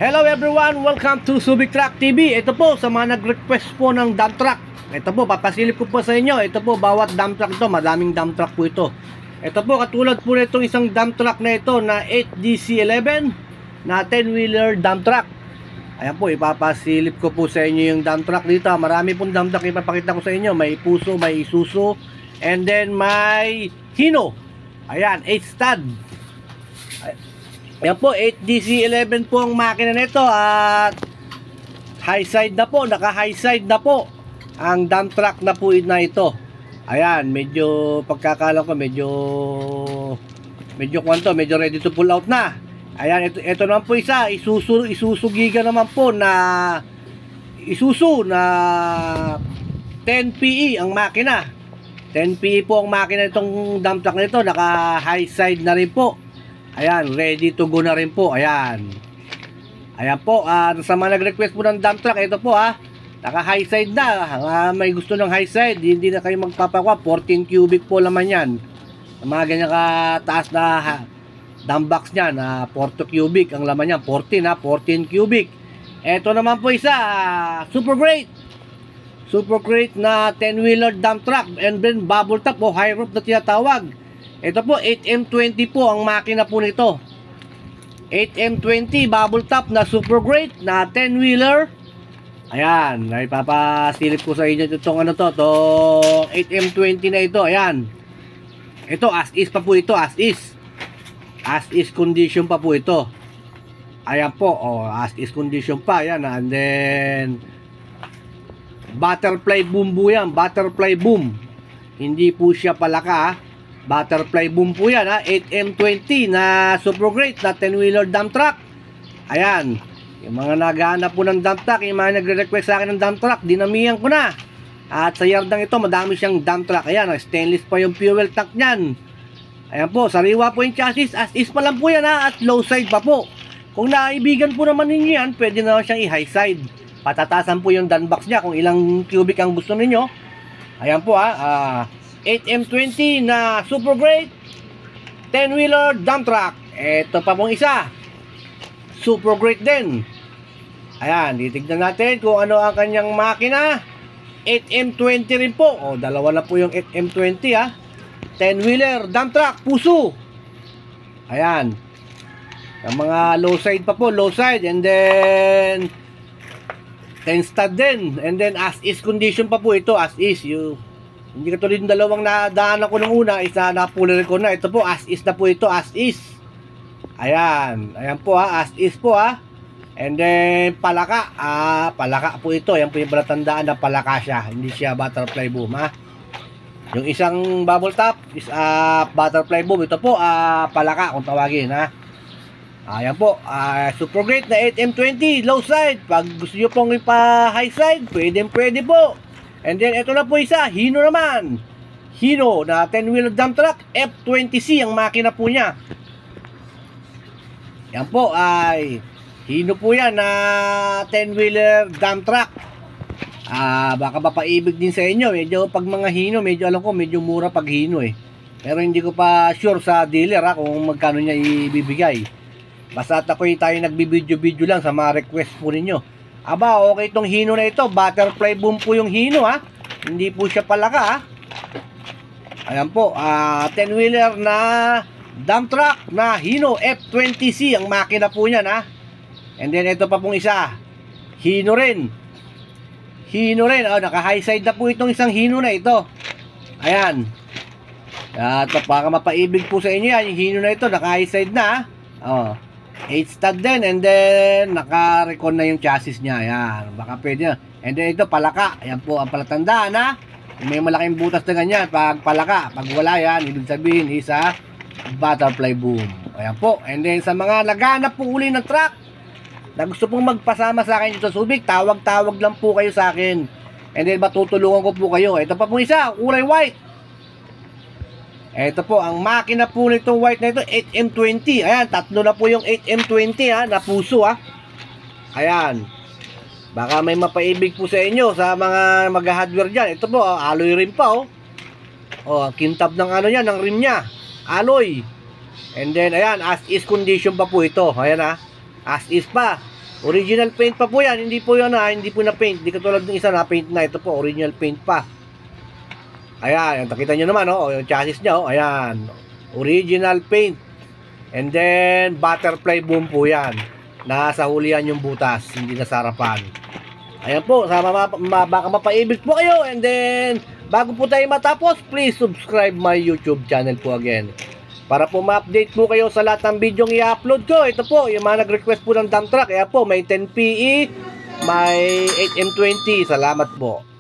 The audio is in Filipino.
Hello everyone! Welcome to Subic Truck TV. Ito po sa mga nag-request po ng dump truck. Ito po, papasilip ko po sa inyo. Ito po, bawat dump truck ito, madaming dump truck po ito. Ito po, katulad po nitong isang dump truck na ito na 8DC11 na 10-wheeler dump truck. Ayan po, ipapasilip ko po sa inyo yung dump truck dito. Marami pong dump truck ipapakita ko sa inyo. May Puso, may Isuzu, and then may Hino. Ayan, 8-stud. Ayan po, 8DC11 po ang makina nito at high side na po, naka high side na po ang dump truck na po na ito. Ayan, medyo pagkakala ko medyo ready to pull out na. Ayan, ito naman po isa, Isuzu Giga naman po na Isuzu na 10PE ang makina. 10PE po ang makina nitong dump truck nito, naka high side na rin po. Ayan, ready to go na rin po. Ayan. Ayan po, sa mga nag-request po ng dump truck, ito po naka high side na. May gusto ng high side, hindi na kayo magpapakwa. 14 cubic po naman yan. Mga ganyan kataas na dump box niyan, 40 cubic ang laman niyan. 14 cubic. Ito naman po isa, super great na 10-wheeler dump truck and then bubble top o high roof na tinatawag. Ito po, 8M20 po ang makina po nito. 8M20 bubble top na super great na 10-wheeler. Ayan, ay papasilip ko sa inyo itong itong 8M20 na ito. Ayan. Ito, as is pa po ito, as is. As is condition pa po ito. Ayan po, as is condition pa. Ayan, and then butterfly boom po yan, butterfly boom. Hindi po siya palaka, butterfly boom po yan 8M20 na super great na 10-wheeler dump truck. Ayan, yung mga naghahanap po ng dump truck, yung mga nagre-request sa akin ng dump truck, dinamihan ko na. At sa yardang ito, madami siyang dump truck. Ayan, stainless pa yung fuel tank nyan. Ayan po, sariwa po yung chassis, as is pa lang po yan at low side pa po. Kung naibigan po naman ninyo yan, pwede naman siyang i-high side. Patatasan po yung dump box niya kung ilang cubic ang gusto ninyo. Ayan po 8M20 na super great 10-wheeler dump truck. Ito pa pong isa, super great din. Ayan, titignan natin kung ano ang kanyang makina. 8M20 rin po. Dalawa na po yung 8M20 10-wheeler dump truck, Puso. Ayan, ang mga low side pa po, low side, and then 10-stud din, and then as is condition pa po ito, as is. Hindi katulad yung dalawang nadaanan ko nung una, isa napulir ko na. Ito po, as is na po ito, as is. Ayan, ayan po as is po and then palaka, palaka po ito. Ayan po yung palatandaan na palaka siya, hindi siya butterfly boom Yung isang bubble top is butterfly boom. Ito po palaka kung tawagin ayan po, super great na 8M20 low side. Pag gusto nyo pong ipa high side, pwede po. And then ito na po isa, Hino naman. Hino na 10-wheeler dump truck, F20C ang makina po niya. Yan po ay Hino po yan na 10-wheeler dump truck. Baka mapaibig din sa inyo. Medyo pag mga Hino, medyo alam ko medyo mura pag Hino Pero hindi ko pa sure sa dealer kung magkano niya ibibigay. Basta tayo nagbibideo-video lang sa mga request po ninyo. Okay itong Hino na ito, butterfly boom po yung Hino hindi po siya palaka Ayan po, 10-wheeler na dump truck na Hino F20C ang makina po niyan and then ito pa pong isa, Hino rin, naka high side na po itong isang Hino na ito. Ayan, at baka mapaibig po sa inyo yan, yung Hino na ito naka high side na 8-stud din, and then naka-recon na yung chassis niya. Ayan, baka pwede na. And then ito palaka, ayan po ang palatandaan may malaking butas na ganyan pag palaka. Pag wala yan, ibig sabihin isa butterfly boom. Ayan po, and then sa mga naghanap po uli ng truck na gusto pong magpasama sa akin dito sa Subic, tawag lang po kayo sa akin, and then matutulungan ko po kayo. Ito pa po isa, kulay white. Ito po, ang makina po nitong white na ito, 8M20. Ayan, tatlo na po yung 8M20 na Puso Ayan. Baka may mapaibig po sa inyo sa mga mag-hardware dyan. Ito po, alloy rim pa kintab ng ng rim niya. Alloy. And then, ayan, as is condition pa po ito. Ayan as is pa. Original paint pa po yan. Hindi po yan hindi po na paint. Hindi katulad ng isa na paint na. Ito po, original paint pa. Ayan, nakita nyo naman, yung chassis niya, ayan. Original paint. And then, butterfly boom po yan. Nasa hulihan yung butas, hindi nasa harapan. Ayan po, baka mapaibig po kayo. And then, bago po tayo matapos, please subscribe my YouTube channel po again. Para po ma-update po kayo sa lahat ng video i-upload ko. Ito po, yung mga nag-request po ng dump truck. Ayan po, may 10PE, may 8M20. Salamat po.